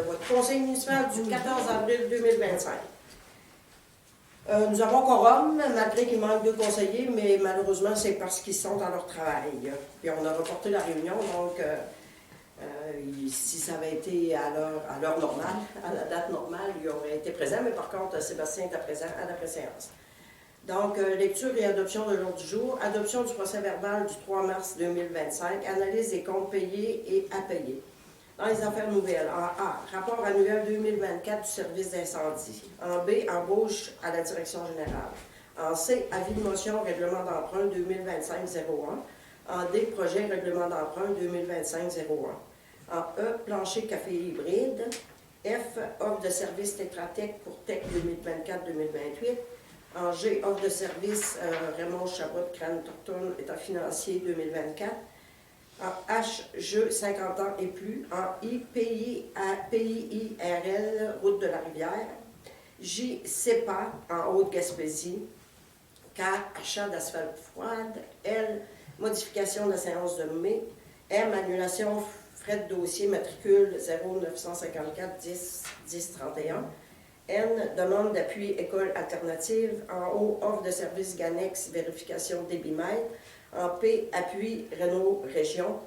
votre conseil municipal du 14 avril 2025. Nous avons quorum, malgré qu'il manque 2 conseillers, mais malheureusement, c'est parce qu'ils sont dans leur travail. Puis on a reporté la réunion, donc si ça avait été à l'heure normale, à la date normale, il aurait été présent, mais par contre, Sébastien était présent à la préséance. Donc, lecture et adoption de l'ordre du jour, adoption du procès-verbal du 3 mars 2025, analyse des comptes payés et à payer. Dans les affaires nouvelles, en A, rapport annuel 2024 du service d'incendie. En B, embauche à la direction générale. En C, avis de motion règlement d'emprunt 2025-01. En D, projet règlement d'emprunt 2025-01. En E, plancher café hybride. F, offre de service Tétratec pour TEC 2024-2028. En G, offre de service Raymond Chabot, Crane Torton, État financier 2024. En H, jeu 50 ans et plus. En I, PIIRL, route de la rivière. J, CEPA, en Haute-Gaspésie. K, achat d'asphalte froide. L, modification de la séance de mai. M, annulation frais de dossier matricule 0954 10 10 31. N, demande d'appui école alternative. En O, offre de service Ganex, vérification débitmètre. En P, appui Renault Région.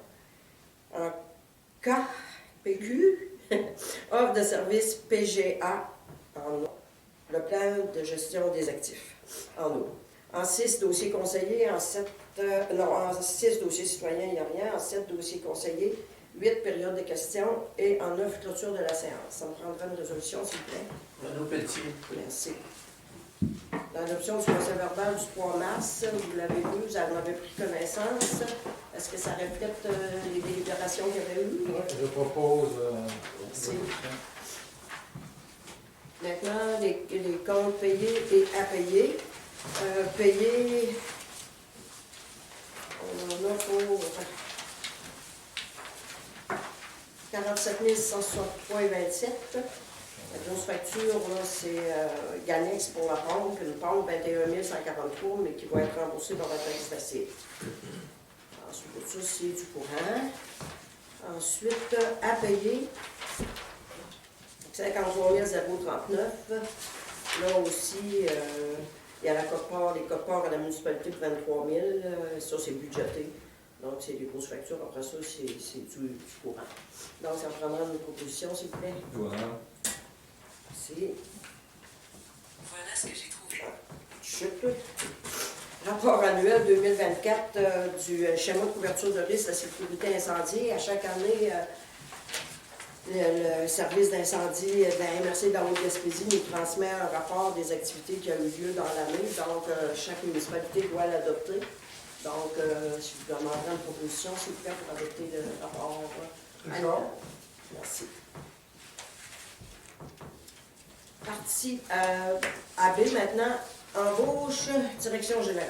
En K, PQ, offre de service PGA. En O, le plan de gestion des actifs. En O. En 6, dossiers conseillers. En 7, en 6, dossiers citoyens, il n'y a rien. En 7, dossiers conseillers. 8, période de questions. Et en 9, clôture de la séance. Ça me prendra une résolution, s'il vous plaît. Renaud Pelletier. Merci. L'adoption du procès-verbal du 3 mars, vous l'avez vu, vous en avez pris connaissance. Est-ce que ça reflète les délibérations qu'il y avait eues? Oui, je propose. Merci. Maintenant, les comptes payés et à payer. Payés, on en a pour 47 163,27. La grosse facture, c'est Ganex pour la pompe, une pompe 21 143, mais qui va être remboursée par la taxe d'acier. Ensuite, ça, c'est du courant. Ensuite, à payer, 53 039. Là aussi, il y a la cote-part, les cotes-parts à la municipalité de 23 000. Ça, c'est budgété. Donc, c'est des grosses factures. Après ça, c'est du courant. Donc, ça prendra une proposition, s'il vous plaît. Voilà. Merci. Voilà ce que j'ai trouvé. Chut. Rapport annuel 2024 du schéma de couverture de risque de la sécurité incendie. À chaque année, le service d'incendie de la MRC de la Haute-Gaspésie nous transmet un rapport des activités qui ont eu lieu dans l'année. Donc, chaque municipalité doit l'adopter. Donc, si vous demanderez une proposition, s'il vous plaît, pour adopter le rapport. D'accord. Merci. Partie AB maintenant, embauche, direction générale.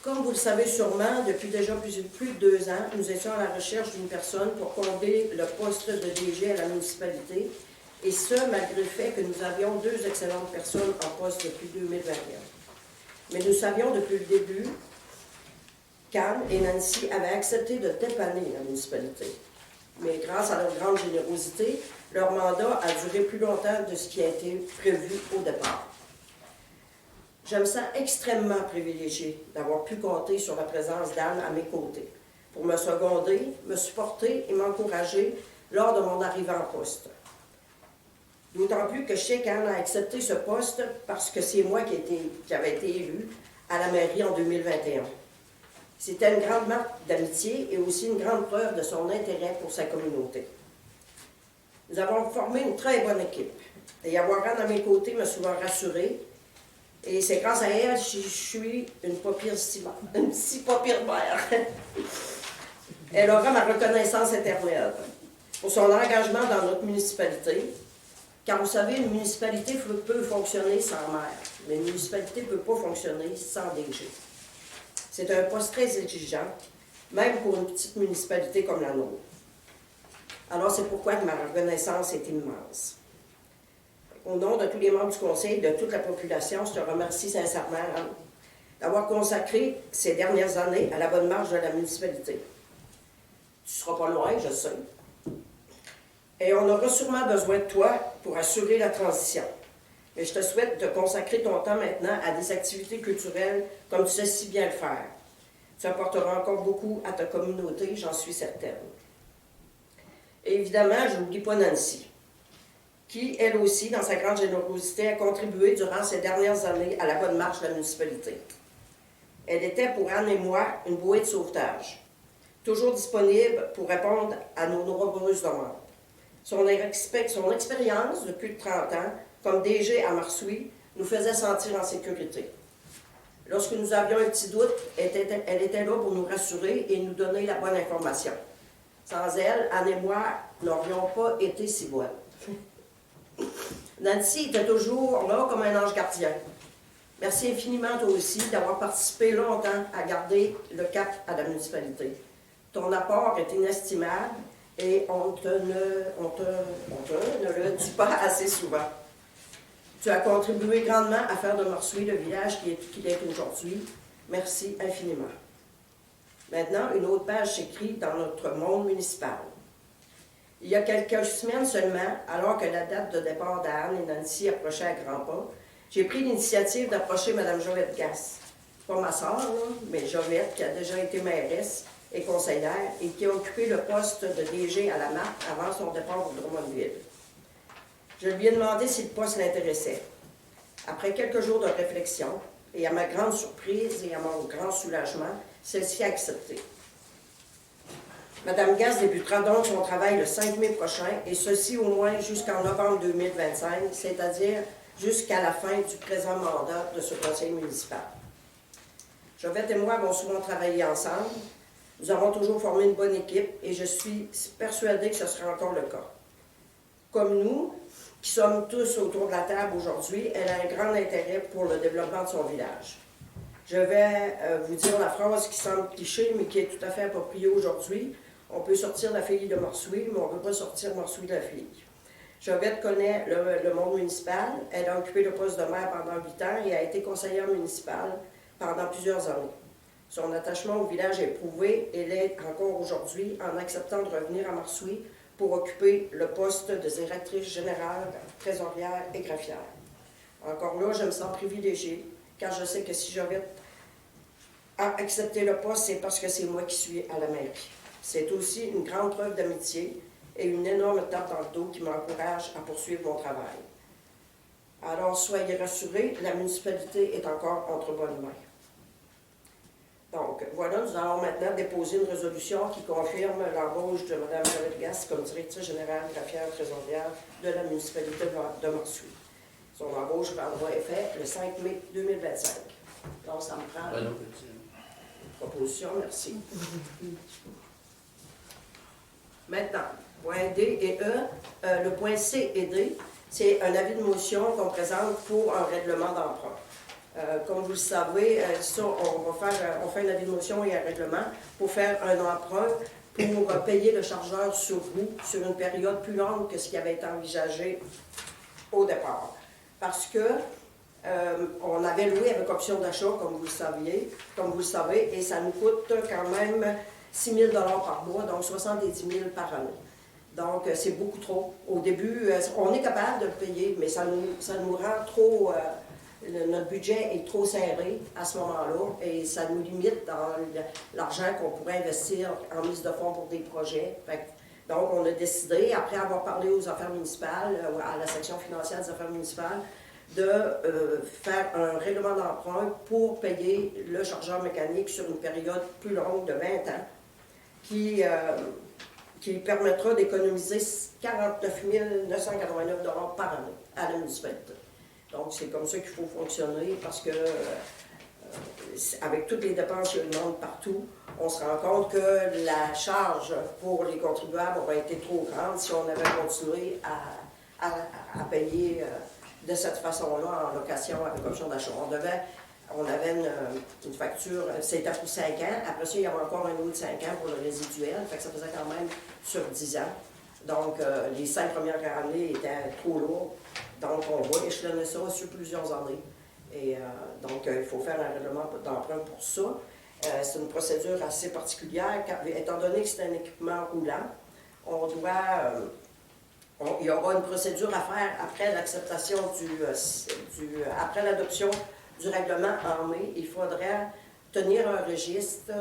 Comme vous le savez sûrement, depuis déjà plus de 2 ans, nous étions à la recherche d'une personne pour combler le poste de DG à la municipalité, et ce, malgré le fait que nous avions 2 excellentes personnes en poste depuis 2021. Mais nous savions depuis le début qu'Anne et Nancy avaient accepté de dépanner la municipalité. Mais grâce à leur grande générosité, leur mandat a duré plus longtemps de ce qui a été prévu au départ. Je me sens extrêmement privilégiée d'avoir pu compter sur la présence d'Anne à mes côtés pour me seconder, me supporter et m'encourager lors de mon arrivée en poste. D'autant plus que je sais qu'Anne a accepté ce poste parce que c'est moi qui avais été élue à la mairie en 2021. C'était une grande marque d'amitié et aussi une grande preuve de son intérêt pour sa communauté. Nous avons formé une très bonne équipe. Et avoir Anne à mes côtés m'a souvent rassurée. Et c'est grâce à elle que je suis une si pas pire mère. Elle aura ma reconnaissance éternelle pour son engagement dans notre municipalité. Car vous savez, une municipalité peut fonctionner sans maire, mais une municipalité ne peut pas fonctionner sans DG. C'est un poste très exigeant, même pour une petite municipalité comme la nôtre. Alors c'est pourquoi ma reconnaissance est immense. Au nom de tous les membres du conseil et de toute la population, je te remercie sincèrement d'avoir consacré ces dernières années à la bonne marche de la municipalité. Tu ne seras pas loin, je sais. Et on aura sûrement besoin de toi pour assurer la transition. Et je te souhaite de consacrer ton temps maintenant à des activités culturelles comme tu sais si bien le faire. Tu apporteras encore beaucoup à ta communauté, j'en suis certaine. Et évidemment, je n'oublie pas Nancy, qui, elle aussi, dans sa grande générosité, a contribué durant ces dernières années à la bonne marche de la municipalité. Elle était pour Anne et moi une bouée de sauvetage, toujours disponible pour répondre à nos nombreuses demandes. Son expérience de plus de 30 ans comme DG à Marsoui nous faisait sentir en sécurité. Lorsque nous avions un petit doute, elle était là pour nous rassurer et nous donner la bonne information. Sans elle, Anne et moi n'aurions pas été si bonnes. Nancy était toujours là comme un ange gardien. Merci infiniment toi aussi d'avoir participé longtemps à garder le cap à la municipalité. Ton apport est inestimable et on ne le dit pas assez souvent. Tu as contribué grandement à faire de Marsoui le village qu'il est aujourd'hui. Merci infiniment. Maintenant, une autre page s'écrit dans notre monde municipal. Il y a quelques semaines seulement, alors que la date de départ d'Anne et Nancy approchait à grands pas, j'ai pris l'initiative d'approcher Mme Jovette Gass. Pas ma sœur, mais Jovette, qui a déjà été mairesse et conseillère et qui a occupé le poste de DG à la marque avant son départ pour Drummondville. Je lui ai demandé si le poste l'intéressait. Après quelques jours de réflexion, et à ma grande surprise et à mon grand soulagement, celle-ci a accepté. Mme Gass débutera donc son travail le 5 mai prochain, et ceci au moins jusqu'en novembre 2025, c'est-à-dire jusqu'à la fin du présent mandat de ce conseil municipal. Jovette et moi avons souvent travaillé ensemble. Nous avons toujours formé une bonne équipe, et je suis persuadée que ce sera encore le cas. Comme nous, qui sommes tous autour de la table aujourd'hui, elle a un grand intérêt pour le développement de son village. Je vais vous dire la phrase qui semble cliché, mais qui est tout à fait appropriée aujourd'hui. On peut sortir la fille de Marsoui, mais on ne peut pas sortir Marsoui de la fille. Jovette connaît le monde municipal. Elle a occupé le poste de maire pendant 8 ans et a été conseillère municipale pendant plusieurs années. Son attachement au village est prouvé et l'est encore aujourd'hui en acceptant de revenir à Marsoui pour occuper le poste de directrice générale, trésorière et greffière. Encore là, je me sens privilégiée, car je sais que si Jovette a accepté le poste, c'est parce que c'est moi qui suis à la mairie. C'est aussi une grande preuve d'amitié et une énorme tape dans le dos qui m'encourage à poursuivre mon travail. Alors, soyez rassurés, la municipalité est encore entre bonnes mains. Donc, voilà, nous allons maintenant déposer une résolution qui confirme l'embauche de Mme Jovette Gass comme directrice générale, greffière, trésorière de la municipalité de Marsoui. Son embauche prendra effet le 5 mai 2025. Donc, ça me prend une proposition, merci. Maintenant, point D et E, le point C et D, c'est un avis de motion qu'on présente pour un règlement d'emprunt. Comme vous le savez, on fait un avis de motion et un règlement pour faire un emprunt pour payer le chargeur sur roue sur une période plus longue que ce qui avait été envisagé au départ. Parce que on avait loué avec option d'achat, comme vous le savez, et ça nous coûte quand même 6 000 $ par mois, donc 70 000 par année. Donc, c'est beaucoup trop. Au début, on est capable de le payer, mais ça nous rend trop... notre budget est trop serré à ce moment-là et ça nous limite dans l'argent qu'on pourrait investir en mise de fonds pour des projets. Donc, on a décidé, après avoir parlé aux affaires municipales, à la section financière des affaires municipales, de faire un règlement d'emprunt pour payer le chargeur mécanique sur une période plus longue de 20 ans qui permettra d'économiser 49 989 $ par année à la municipalité. Donc, c'est comme ça qu'il faut fonctionner parce que, avec toutes les dépenses qu'il y a partout, on se rend compte que la charge pour les contribuables aurait été trop grande si on avait continué à payer de cette façon-là en location avec option d'achat. On avait une facture, c'était pour 5 ans. Après ça, il y avait encore un autre 5 ans pour le résiduel. Fait que ça faisait quand même sur 10 ans. Donc, les 5 premières années étaient trop lourdes. Donc, on va échelonner ça sur plusieurs années. Et donc, il faut faire un règlement d'emprunt pour ça. C'est une procédure assez particulière, car étant donné que c'est un équipement roulant, on doit il y aura une procédure à faire après l'acceptation après l'adoption du règlement en mai. Il faudrait tenir un registre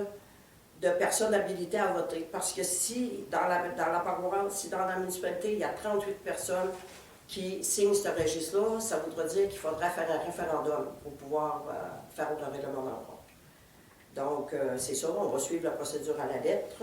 de personnes habilitées à voter. Parce que si dans la paroisse, si dans la municipalité, il y a 38 personnes qui signent ce registre-là, ça voudrait dire qu'il faudrait faire un référendum pour pouvoir faire le règlement d'encontre. Donc, c'est ça, on va suivre la procédure à la lettre.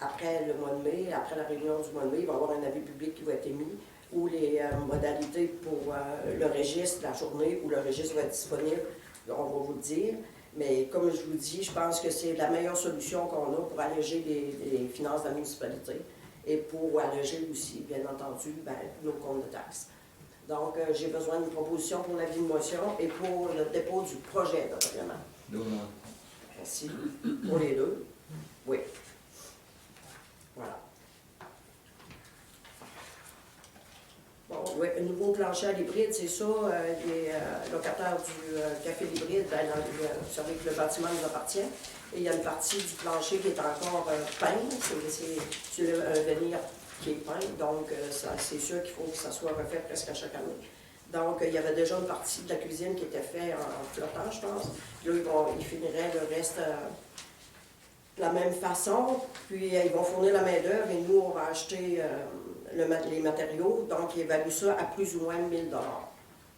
Après le mois de mai, après la réunion du mois de mai, il va y avoir un avis public qui va être émis où les modalités pour le registre, la journée où le registre va être disponible, on va vous le dire. Mais comme je vous dis, je pense que c'est la meilleure solution qu'on a pour alléger les finances de la municipalité et pour alléger aussi, bien entendu, nos comptes de taxes. Donc, j'ai besoin d'une proposition pour l'avis de motion et pour le dépôt du projet de règlement. Merci. Pour les deux. Oui. Voilà. Bon, oui, un nouveau plancher à l'hybride, c'est ça. Les locataires du Café l'hybride, vous savez que le bâtiment nous appartient. Et il y a une partie du plancher qui est encore peint. C'est un vernis qui est peint. Donc, c'est sûr qu'il faut que ça soit refait presque à chaque année. Donc, il y avait déjà une partie de la cuisine qui était faite en flottant, je pense. Là, ils finiraient le reste de la même façon. Puis, ils vont fournir la main-d'œuvre et nous, on va acheter les matériaux. Donc, ils évaluent ça à plus ou moins 1 000 $.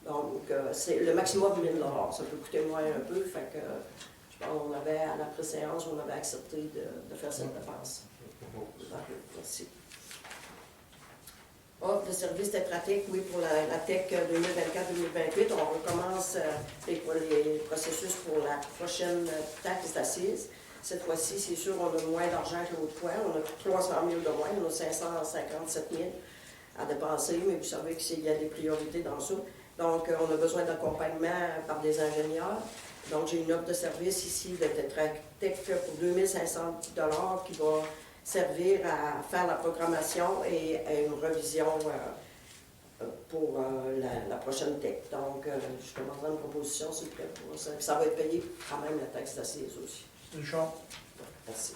Donc, c'est le maximum de 1 000 $. Ça peut coûter moins un peu. Fait que, je pense qu'on avait, à la préséance, on avait accepté de faire cette dépense. Merci. Offre de services Tetra-Tech, oui, pour la TEC 2024-2028. On recommence les processus pour la prochaine taxe d'assises. Cette fois-ci, c'est sûr, on a moins d'argent que l'autre fois. On a 300 000 de moins, on a 557 000 à dépenser, mais vous savez qu'il y a des priorités dans ça. Donc, on a besoin d'accompagnement par des ingénieurs. Donc, j'ai une offre de service ici de Tetra-Tech pour 2 500 $ qui va servir à faire la programmation et une revision pour la prochaine TEC. Donc, je demanderai une proposition, s'il vous plaît, pour ça. Ça va être payé quand même la taxe d'assises aussi. Richard. Merci.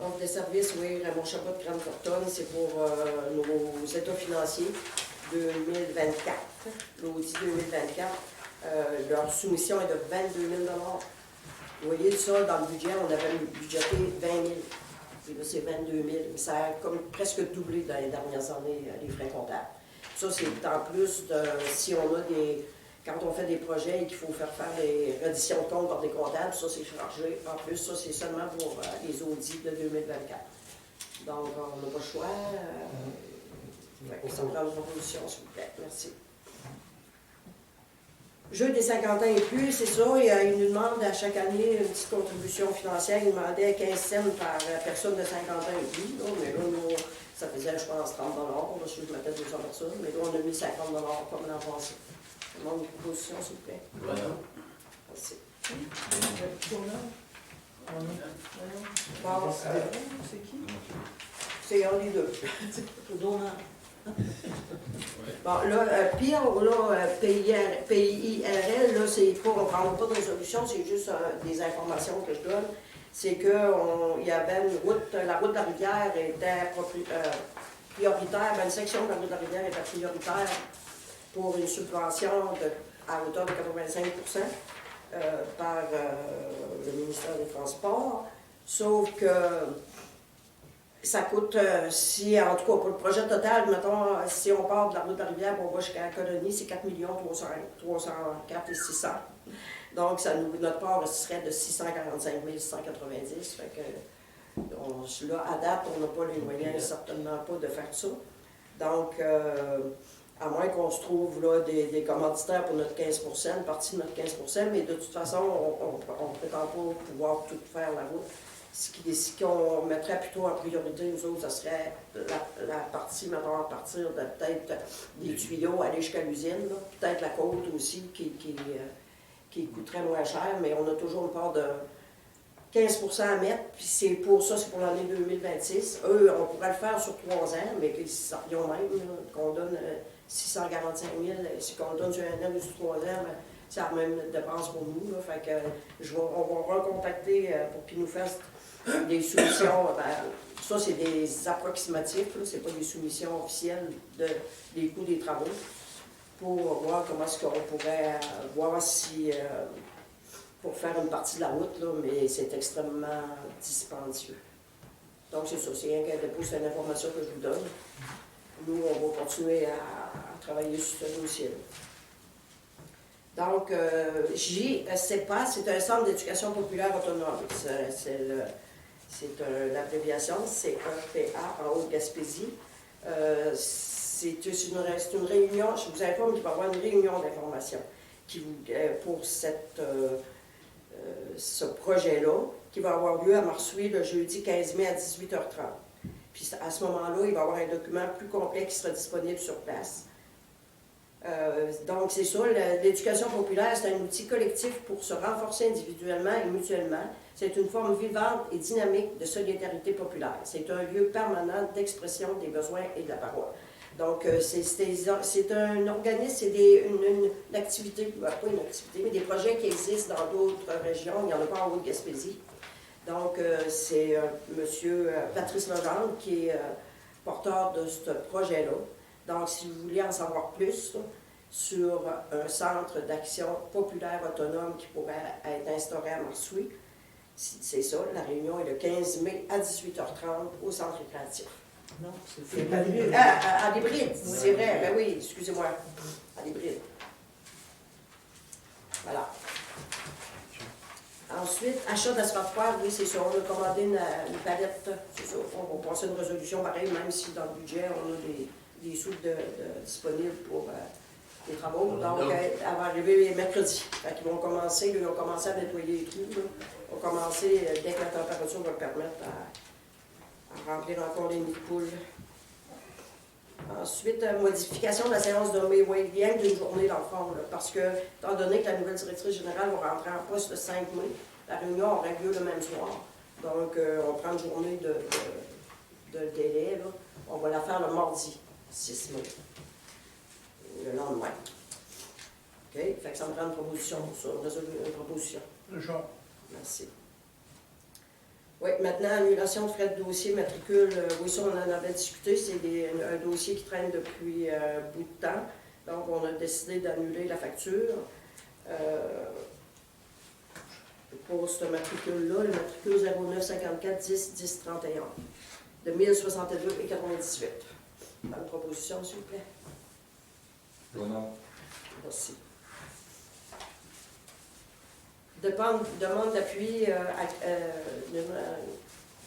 Offre de services, oui, Raymond Chabot de Grande Fortune, c'est pour nos états financiers 2024, l'audit 2024. Leur soumission est de 22 000 $. Vous voyez ça, dans le budget, on avait budgété 20 000. Puis là, c'est 22 000. Ça a comme presque doublé dans les dernières années, les frais comptables. Ça, c'est en plus de si on a des. Quand on fait des projets et qu'il faut faire des redditions de comptes par des comptables, ça, c'est chargé. En plus, ça, c'est seulement pour les audits de 2024. Donc, on n'a pas le choix. Ça prend une proposition, s'il vous plaît. Merci. Jeu des 50 ans et plus, c'est ça, il nous demande à chaque année une petite contribution financière. Il demandait 15 cents par personne de 50 ans et plus. Là, mais là, nous, ça faisait, je pense, 30 $. Là, je mettais 200 personnes, mais là, on a mis 50 $, comme l'an passé. Je demande une proposition, s'il vous plaît. Voilà. Merci. Bon, C'est qui? C'est un des deux. Donnant. Bon, là, pire, là, PIRL, là, c'est pas, on ne prend pas de résolution, c'est juste des informations que je donne. C'est qu'il y avait une route, la route de la rivière était prioritaire, une section de la route de la rivière était prioritaire pour une subvention à hauteur de 85 par le ministère des Transports. Sauf que ça coûte, si en tout cas pour le projet total, mettons, si on part de la route de la rivière pour on va jusqu'à la colonie, c'est 4 304 et 600. Donc, notre part serait de 645 190. Fait que, là, à date, on n'a pas les moyens, certainement pas, de faire ça. Donc, à moins qu'on se trouve là, des commanditaires pour notre 15 une partie de notre 15 mais de toute façon, on ne prétend pas pouvoir tout faire la route. Ce qu'on mettrait plutôt en priorité, nous autres, ça serait la partie, mettons, à partir de peut-être des tuyaux, aller jusqu'à l'usine, peut-être la côte aussi, qui coûterait moins cher, mais on a toujours une part de 15 à mettre, puis c'est pour l'année 2026. Eux, on pourrait le faire sur 3 ans, mais ils ont même qu'on donne 645 000, si on donne sur 1 an ou sur 3 ans, ben, c'est la même dépense pour nous. Là, fait que on va recontacter pour qu'ils nous fassent des soumissions, ça c'est des approximatifs, c'est pas des soumissions officielles des coûts des travaux, pour voir comment est-ce qu'on pourrait voir si, pour faire une partie de la route, là, mais c'est extrêmement dispendieux. Donc c'est ça, c'est rien qu'un dépôt, c'est une information que je vous donne. Nous, on va continuer à travailler sur ce dossier-là. Donc, JCEPA, c'est un centre d'éducation populaire autonome. C'est l'abréviation, c'est CEPA en Haute-Gaspésie. C'est une réunion, je vous informe qu'il va y avoir une réunion d'information pour ce projet-là, qui va avoir lieu à Marsouilles le jeudi 15 mai à 18h30. Puis à ce moment-là, il va y avoir un document plus complet qui sera disponible sur place. Donc, c'est ça, l'éducation populaire, c'est un outil collectif pour se renforcer individuellement et mutuellement. C'est une forme vivante et dynamique de solidarité populaire. C'est un lieu permanent d'expression des besoins et de la parole. Donc, c'est un organisme, c'est une activité, pas une activité, mais des projets qui existent dans d'autres régions. Il n'y en a pas en Haute-Gaspésie. Donc, c'est M. Patrice Legendre qui est porteur de ce projet-là. Donc, si vous voulez en savoir plus là, sur un centre d'action populaire autonome qui pourrait être instauré à Marsouilles, c'est ça, la réunion est le 15 mai à 18h30 au centre récréatif. Non, C'est pas venu. À l'hybride, c'est vrai. Ben oui, excusez-moi. À l'hybride. Voilà. Ensuite, achat d'asphalte-poire, oui, c'est ça. On a commandé une palette. C'est ça. On va passer une résolution pareille, même si dans le budget, on a des sous disponibles pour les travaux. Donc, elle va arriver mercredi. Fait qu'ils vont commencer, ils ont commencé à nettoyer les trous. Là. Ils vont commencer, dès que la température va le permettre, à remplir encore les nids de poules. Ensuite, modification de la séance de mai, oui, rien d'une journée dans le fond, là, parce que, étant donné que la nouvelle directrice générale va rentrer en poste le 5 mai, la réunion aura lieu le même soir. Donc, on prend une journée de délai, là. On va la faire le mardi 6 mai, le lendemain. OK? Fait que ça me prend une proposition pour ça, une proposition. Richard. Merci. Oui, maintenant, annulation de frais de dossier, matricule, oui, ça, on en avait discuté, c'est un dossier qui traîne depuis un bout de temps. Donc, on a décidé d'annuler la facture. Pour ce matricule-là, le matricule 0954 10 10 31 de 1062,98. Une proposition, s'il vous plaît. Donald. Merci. Demande d'appui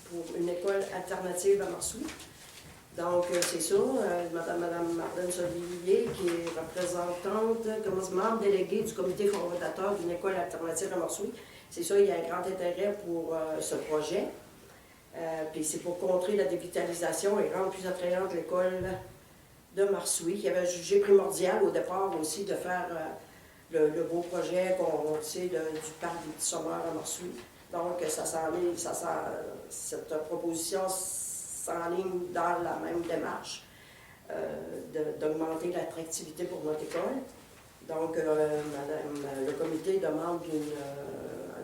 pour une école alternative à Marsouilles. Donc, c'est ça, Madame Marlène Solivier, qui est représentante, membre déléguée du comité fondateur d'une école alternative à Marsouilles. C'est ça, il y a un grand intérêt pour ce projet. Puis c'est pour contrer la dévitalisation et rendre plus attrayante l'école de Marsouilles, qui avait jugé primordial au départ aussi de faire le beau projet qu'on sait du parc des Petits Sommeurs à Marsouilles. Donc, cette proposition s'enligne dans la même démarche d'augmenter l'attractivité pour notre école. Donc, le comité demande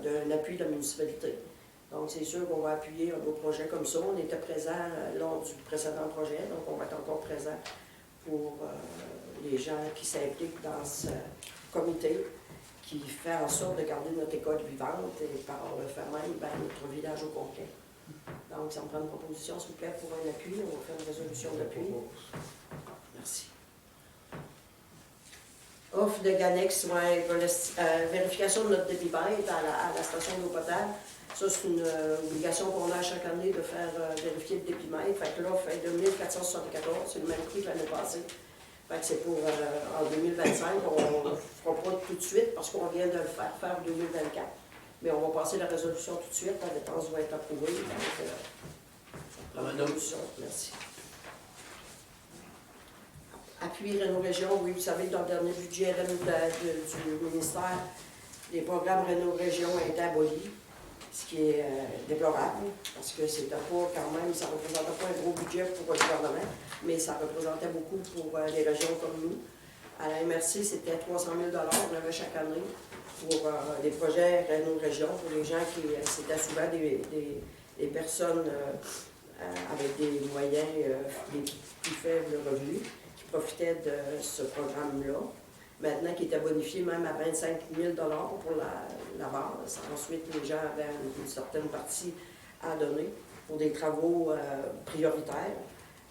un appui de la municipalité. Donc, c'est sûr qu'on va appuyer un beau projet comme ça. On était présent lors du précédent projet, donc on va être encore présent pour les gens qui s'impliquent dans ce comité, qui fait en sorte de garder notre école vivante et par le fait même, notre village au complet. Donc, ça me prend une proposition, s'il vous plaît, pour un appui. On va faire une résolution d'appui. Merci. Offre de Ganex, ouais, vérification de notre débit bête à la station d'eau potable. Ça, c'est une obligation qu'on a chaque année de faire vérifier le débitmètre. Fait que l'offre est de 1474, c'est le même prix que l'année passée. Fait que c'est pour en 2025. On ne fera pas tout de suite parce qu'on vient de le faire en 2024. Mais on va passer la résolution tout de suite. La dépense va être approuvée. Donc, merci. Appui Réno-Région, oui, vous savez, dans le dernier budget du ministère, les programmes Réno-Région ont été abolis, ce qui est déplorable, parce que c'était pas quand même, ça ne représentait pas un gros budget pour le gouvernement, mais ça représentait beaucoup pour les régions comme nous. À la MRC, c'était 300 000 on avait chaque année pour des projets Réno-Région, pour les gens qui, c'était souvent les personnes avec des moyens, des plus faibles revenus, qui profitaient de ce programme-là. Maintenant, qui était bonifié même à 25 000 pour la base. Ensuite, les gens avaient une certaine partie à donner pour des travaux prioritaires.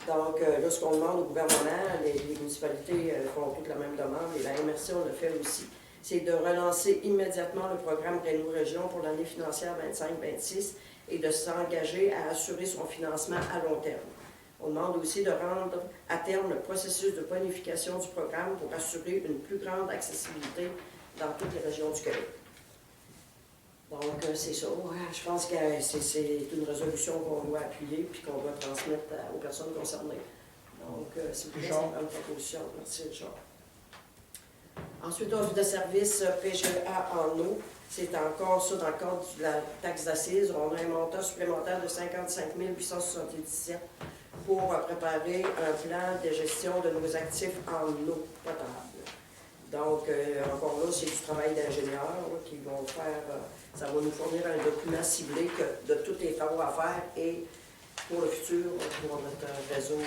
Donc, là, ce qu'on demande au gouvernement, les municipalités font toutes la même demande, et la MRC, on le fait aussi, c'est de relancer immédiatement le programme Réno Région pour l'année financière 25-26 et de s'engager à assurer son financement à long terme. On demande aussi de rendre à terme le processus de bonification du programme pour assurer une plus grande accessibilité dans toutes les régions du Québec. Donc, c'est ça. Je pense que c'est une résolution qu'on doit appuyer puis qu'on doit transmettre aux personnes concernées. Donc, c'est une proposition. Merci, Richard. Ensuite, offre de service PGA en eau. C'est encore ça dans le cadre de la taxe d'assises. On a un montant supplémentaire de 55 877 pour préparer un plan de gestion de nos actifs en eau potable. Donc, encore là, c'est du travail d'ingénieurs qui vont faire, ça va nous fournir un document ciblé de tous les travaux à faire et pour le futur, pour notre réseau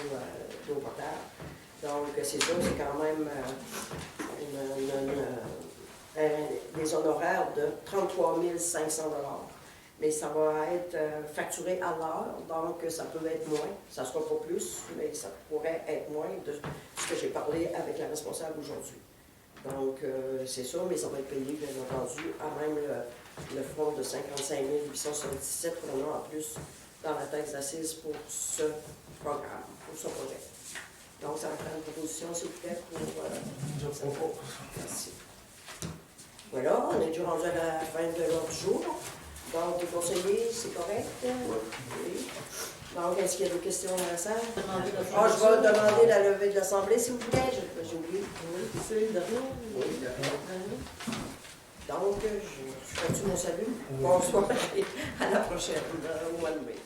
d'eau potable. Donc, c'est ça, c'est quand même des honoraires de 33 500 $. Mais ça va être facturé à l'heure, donc ça peut être moins. Ça ne sera pas plus, mais ça pourrait être moins de ce que j'ai parlé avec la responsable aujourd'hui. Donc, c'est ça, mais ça va être payé, bien entendu, à même le fonds de 55 877 qu'on a en plus dans la taxe d'assises pour ce programme, pour ce projet. Donc, ça va faire une proposition, s'il vous plaît, pour ce propos. Merci. Voilà, on est déjà rendu à la fin de l'ordre du jour. Donc, les conseillers, c'est correct? Oui. Donc, est-ce qu'il y a des questions dans la salle? Je vais demander la levée de l'Assemblée, s'il vous plaît. J'ai oublié. Oui, c'est derrière. Oui, d'accord. Donc, je fais-tu mon salut? Bonsoir et à la prochaine, au mois de mai.